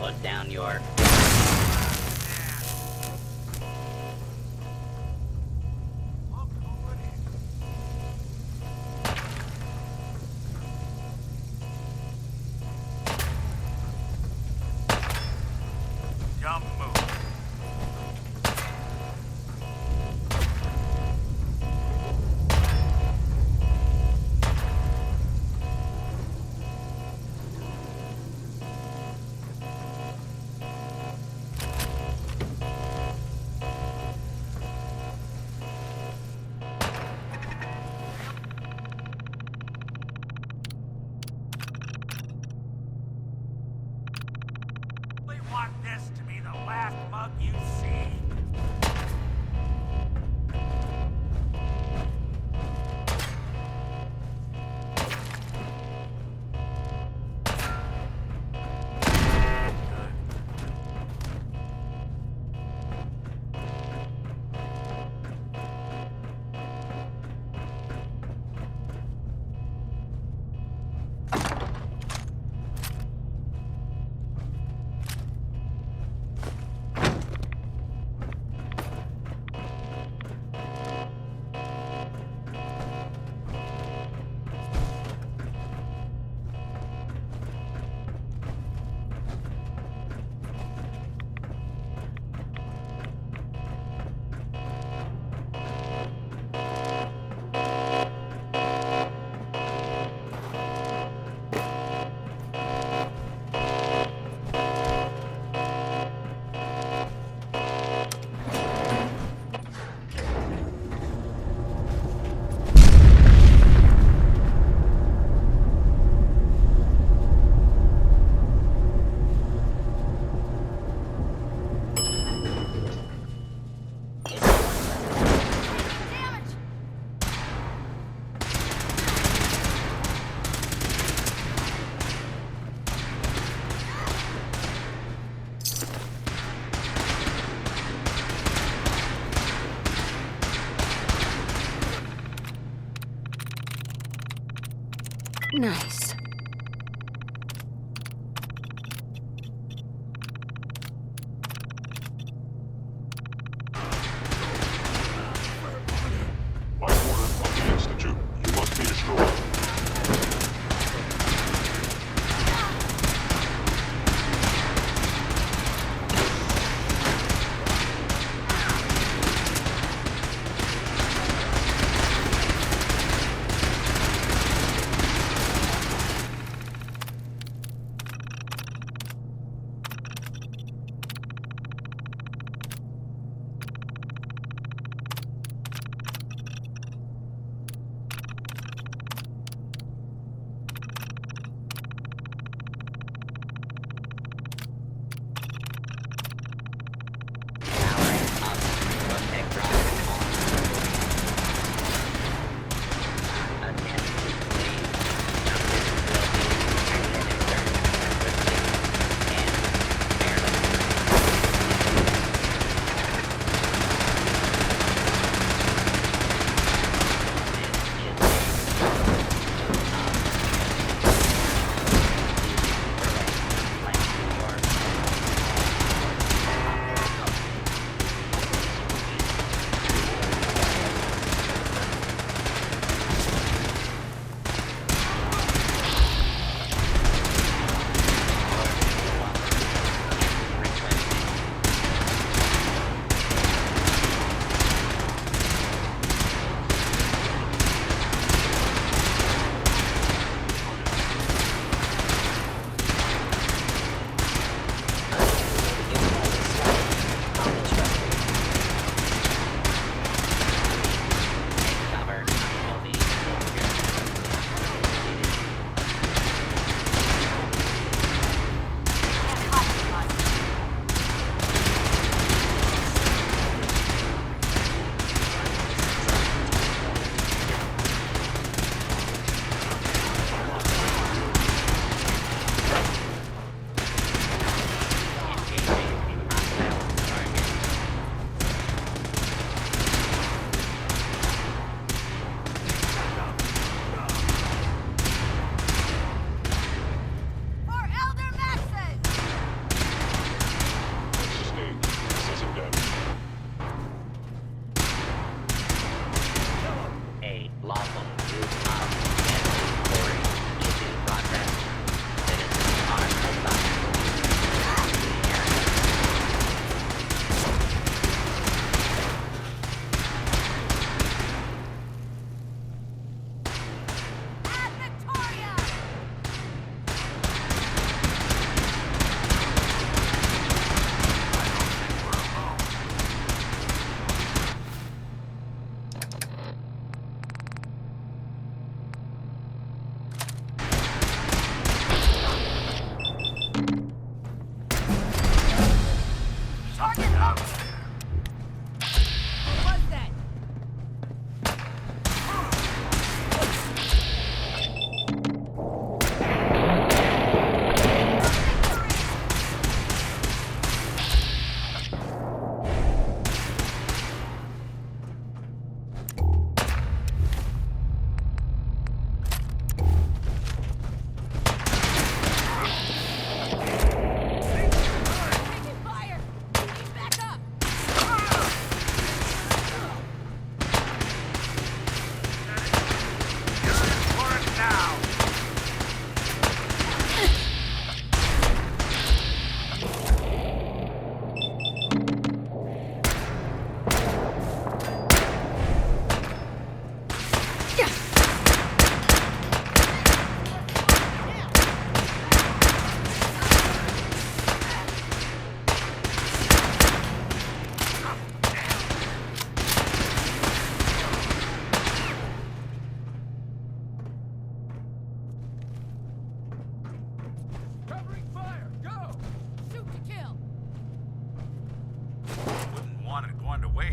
put down your... Want this to be the last mug you see? Nice. By order of the Institute, you must be destroyed.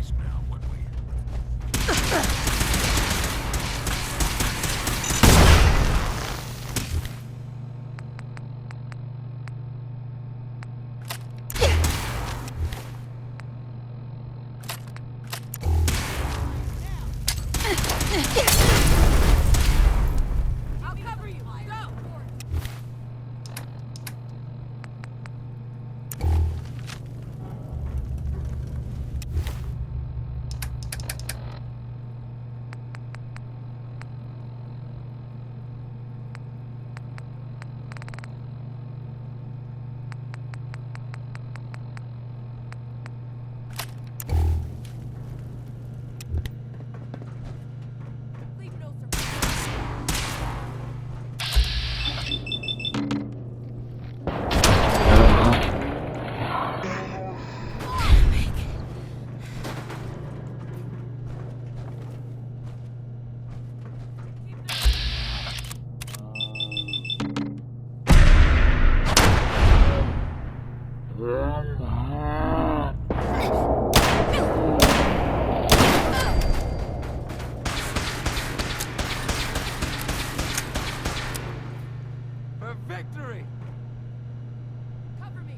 waste now, would we? I'll cover you. Go! Leave no surprise. For victory! Cover me.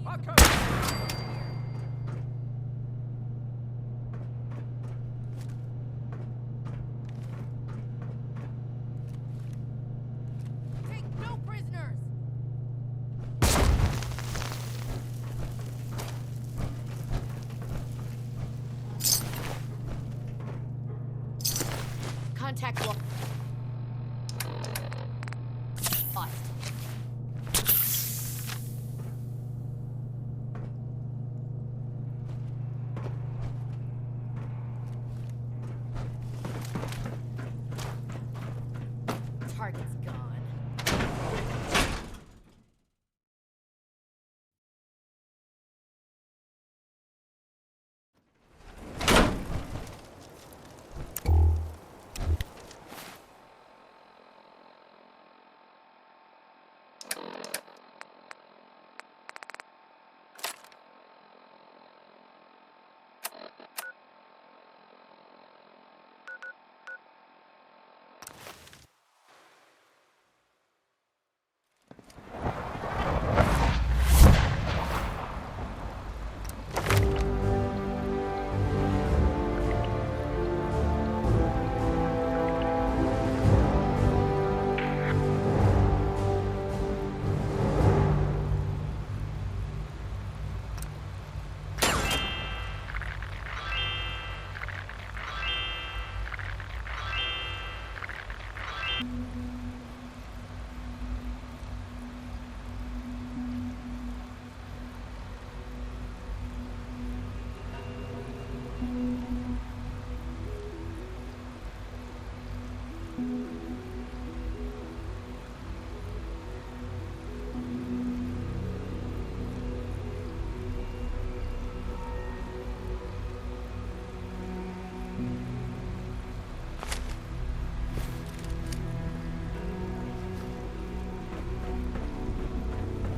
I'll cover you. Take no prisoners. Contact wall. Lost. Target's gone.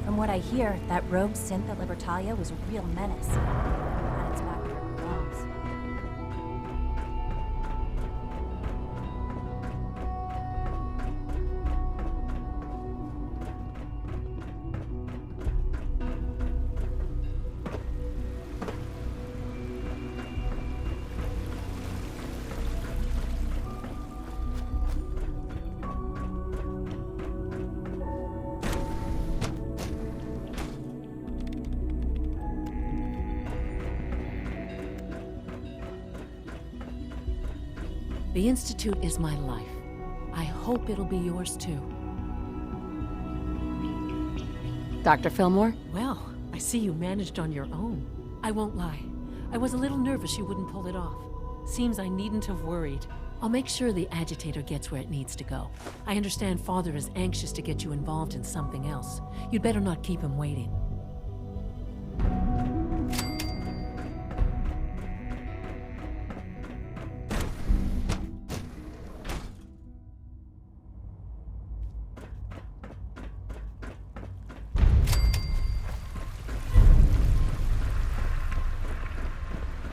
From what I hear, that rogue synth at Libertalia was a real menace. Had its back where it belongs. The Institute is my life. I hope it'll be yours too. Dr. Fillmore? Well, I see you managed on your own. I won't lie. I was a little nervous you wouldn't pull it off. Seems I needn't have worried. I'll make sure the agitator gets where it needs to go. I understand Father is anxious to get you involved in something else. You'd better not keep him waiting.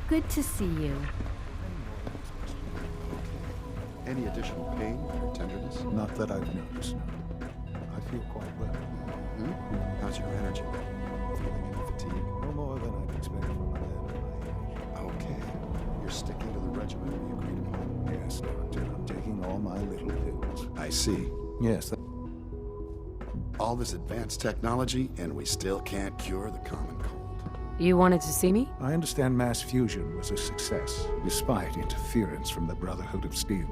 Good to see you. Any additional pain or tenderness? Not that I've noticed. I feel quite well. How's your energy? Feeling any fatigue? No more than I'd expect from a man of my age. Okay. You're sticking to the regimen we agreed upon? Yes, Doctor. I'm taking all my little pills. I see. Yes, All this advanced technology, and we still can't cure the common cold. You wanted to see me? I understand mass fusion was a success, despite interference from the Brotherhood of Steel.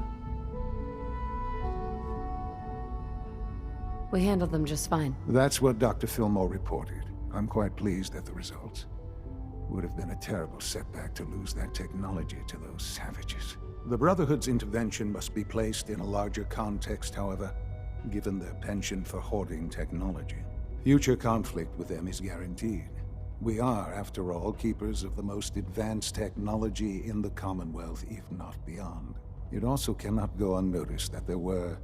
We handled them just fine. That's what Dr. Fillmore reported. I'm quite pleased at the results. Would have been a terrible setback to lose that technology to those savages. The Brotherhood's intervention must be placed in a larger context, however, given their penchant for hoarding technology. Future conflict with them is guaranteed. We are, after all, keepers of the most advanced technology in the Commonwealth, if not beyond. It also cannot go unnoticed that there were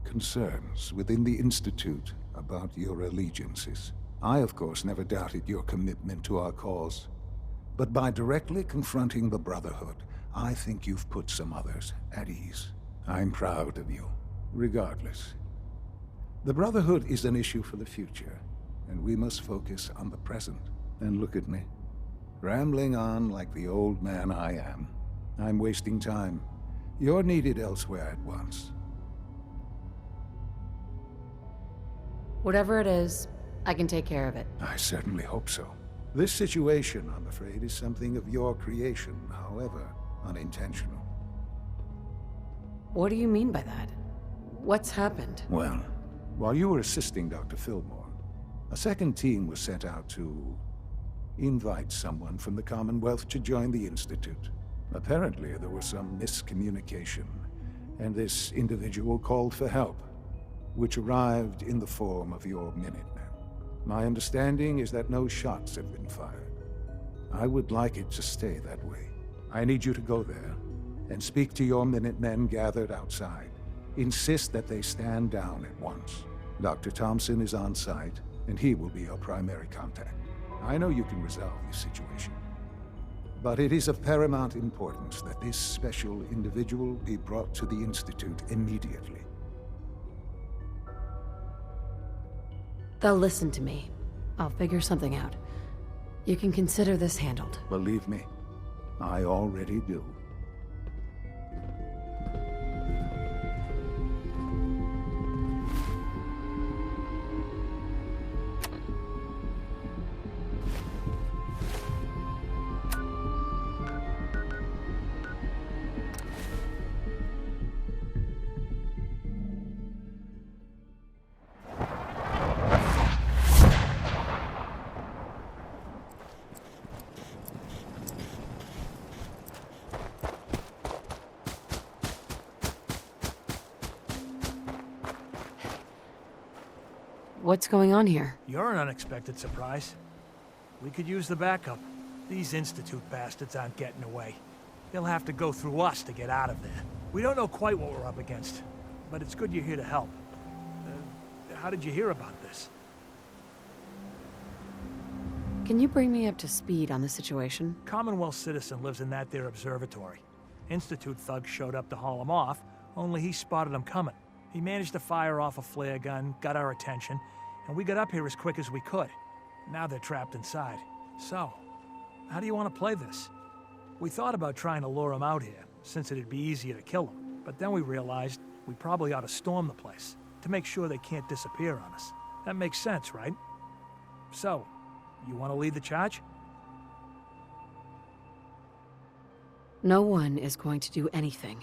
concerns within the Institute about your allegiances. I, of course, never doubted your commitment to our cause. But by directly confronting the Brotherhood, I think you've put some others at ease. I'm proud of you, regardless. The Brotherhood is an issue for the future, and we must focus on the present. And look at me, rambling on like the old man I am. I'm wasting time. You're needed elsewhere at once. Whatever it is, I can take care of it. I certainly hope so. This situation, I'm afraid, is something of your creation, however unintentional. What do you mean by that? What's happened? Well, while you were assisting Dr. Fillmore, a second team was sent out to invite someone from the Commonwealth to join the Institute. Apparently, there was some miscommunication, and this individual called for help, which arrived in the form of your Minutemen. My understanding is that no shots have been fired. I would like it to stay that way. I need you to go there and speak to your Minutemen gathered outside. Insist that they stand down at once. Dr. Thompson is on site, and he will be your primary contact. I know you can resolve this situation, but it is of paramount importance that this special individual be brought to the Institute immediately. They'll listen to me. I'll figure something out. You can consider this handled. Believe me, I already do. What's going on here? You're an unexpected surprise. We could use the backup. These Institute bastards aren't getting away. They'll have to go through us to get out of there. We don't know quite what we're up against, but it's good you're here to help. How did you hear about this? Can you bring me up to speed on the situation? Commonwealth citizen lives in that there observatory. Institute thugs showed up to haul him off, only he spotted them coming. He managed to fire off a flare gun, got our attention, and we got up here as quick as we could. Now they're trapped inside. So, how do you want to play this? We thought about trying to lure him out here, since it'd be easier to kill him. But then we realized we probably ought to storm the place, to make sure they can't disappear on us. That makes sense, right? So, you want to lead the charge? No one is going to do anything.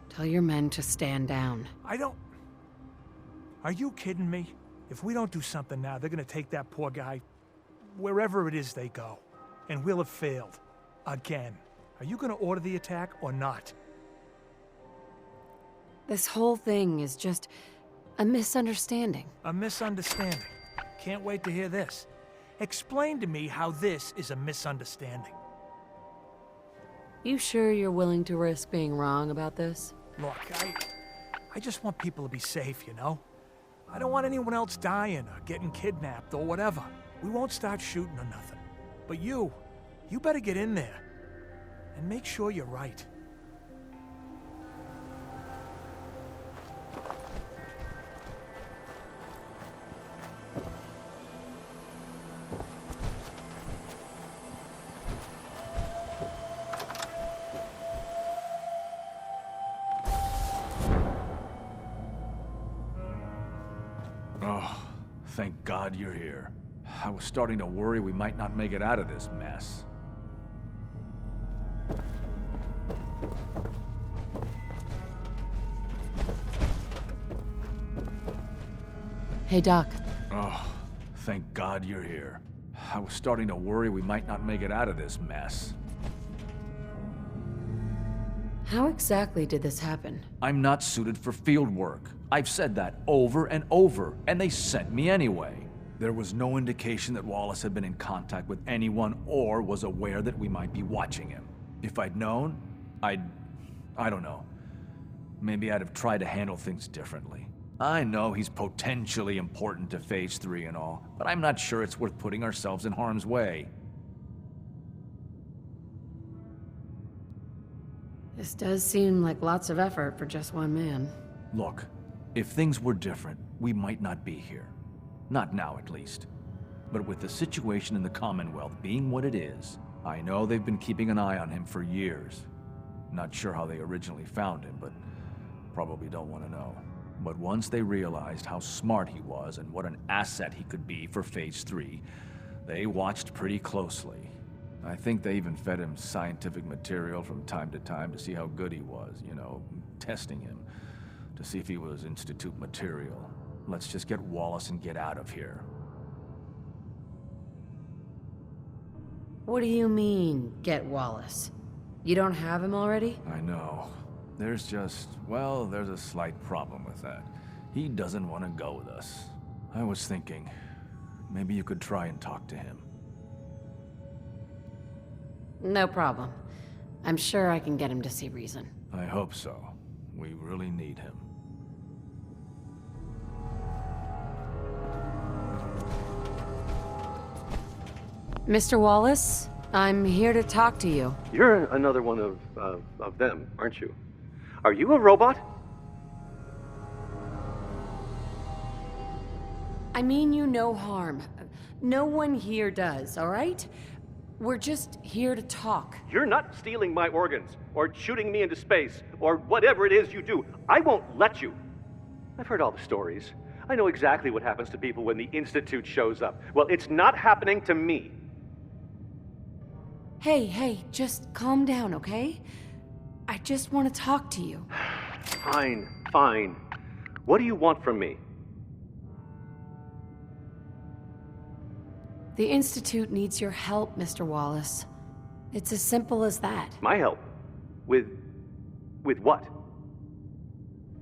Tell your men to stand down. Are you kidding me? If we don't do something now, they're gonna take that poor guy wherever it is they go. And we'll have failed. Again. Are you gonna order the attack or not? This whole thing is just a misunderstanding. A misunderstanding. Can't wait to hear this. Explain to me how this is a misunderstanding. You sure you're willing to risk being wrong about this? Look, I just want people to be safe, you know? I don't want anyone else dying or getting kidnapped or whatever. We won't start shooting or nothing. But you better get in there. And make sure you're right. Oh, thank God you're here. I was starting to worry we might not make it out of this mess. Hey, Doc. Oh, thank God you're here. I was starting to worry we might not make it out of this mess. How exactly did this happen? I'm not suited for field work. I've said that over and over, and they sent me anyway. There was no indication that Wallace had been in contact with anyone or was aware that we might be watching him. If I'd known, I don't know. Maybe I'd have tried to handle things differently. I know he's potentially important to Phase 3 and all, but I'm not sure it's worth putting ourselves in harm's way. This does seem like lots of effort for just one man. Look, if things were different, we might not be here. Not now, at least. But with the situation in the Commonwealth being what it is, I know they've been keeping an eye on him for years. Not sure how they originally found him, but probably don't want to know. But once they realized how smart he was and what an asset he could be for Phase 3, they watched pretty closely. I think they even fed him scientific material from time to time to see how good he was, you know, testing him, to see if he was Institute material. Let's just get Wallace and get out of here. What do you mean, get Wallace? You don't have him already? I know. There's a slight problem with that. He doesn't want to go with us. I was thinking, maybe you could try and talk to him. No problem. I'm sure I can get him to see reason. I hope so. We really need him. Mr. Wallace, I'm here to talk to you. You're another one of them, aren't you? Are you a robot? I mean you no harm. No one here does, all right? We're just here to talk. You're not stealing my organs, or shooting me into space, or whatever it is you do. I won't let you. I've heard all the stories. I know exactly what happens to people when the Institute shows up. Well, it's not happening to me. Hey, just calm down, okay? I just want to talk to you. Fine. What do you want from me? The Institute needs your help, Mr. Wallace. It's as simple as that. My help? With what?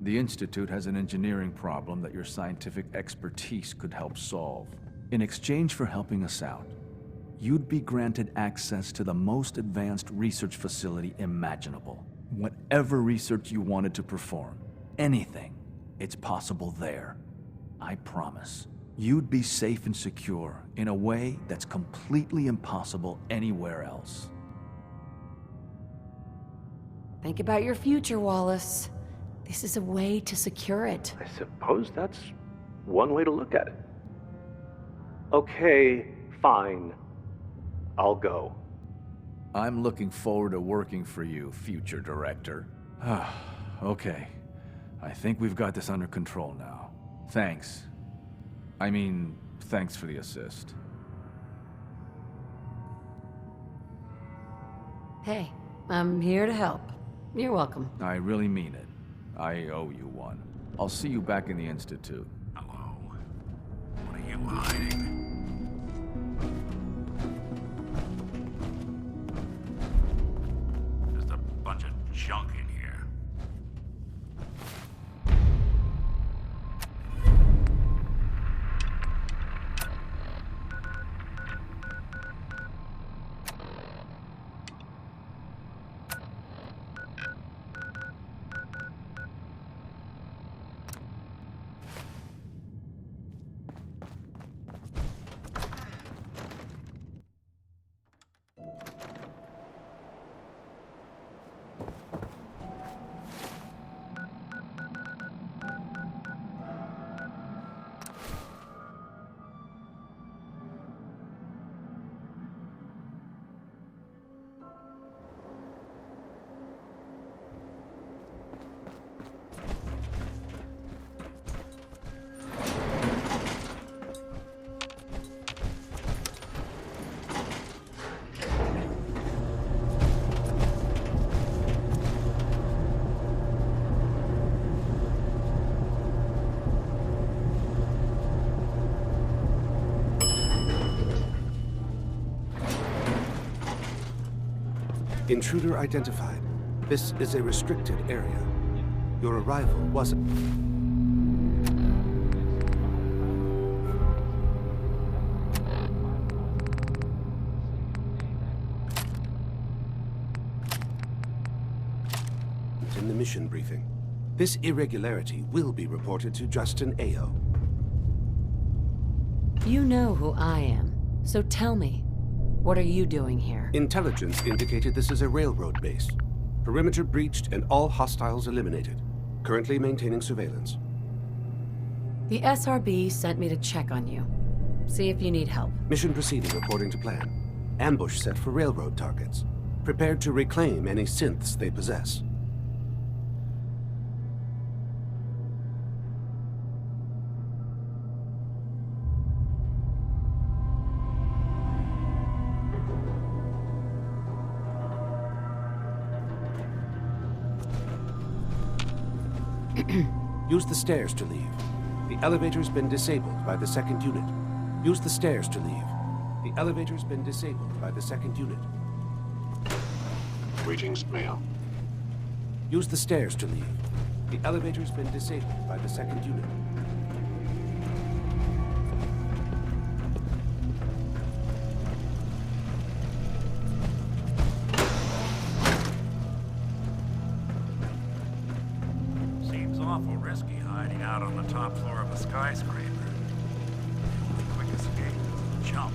The Institute has an engineering problem that your scientific expertise could help solve. In exchange for helping us out, you'd be granted access to the most advanced research facility imaginable. Whatever research you wanted to perform, anything, it's possible there. I promise. You'd be safe and secure in a way that's completely impossible anywhere else. Think about your future, Wallace. This is a way to secure it. I suppose that's one way to look at it. Okay, fine. I'll go. I'm looking forward to working for you, future director. Okay. I think we've got this under control now. Thanks. Thanks for the assist. Hey, I'm here to help. You're welcome. I really mean it. I owe you one. I'll see you back in the Institute. Hello. What are you hiding? Just a bunch of junk in here. Intruder identified. This is a restricted area. Your arrival wasn't... in the mission briefing. This irregularity will be reported to Justin Ayo. You know who I am, so tell me, what are you doing here? Intelligence indicated this is a railroad base. Perimeter breached and all hostiles eliminated. Currently maintaining surveillance. The SRB sent me to check on you. See if you need help. Mission proceeding according to plan. Ambush set for railroad targets. Prepared to reclaim any synths they possess. Use the stairs to leave. The elevator's been disabled by the second unit. Use the stairs to leave. The elevator's been disabled by the second unit. Greetings, Mayor. Use the stairs to leave. The elevator's been disabled by the second unit. Seems awful risky hiding out on the top floor of a skyscraper. The quick escape is a jump.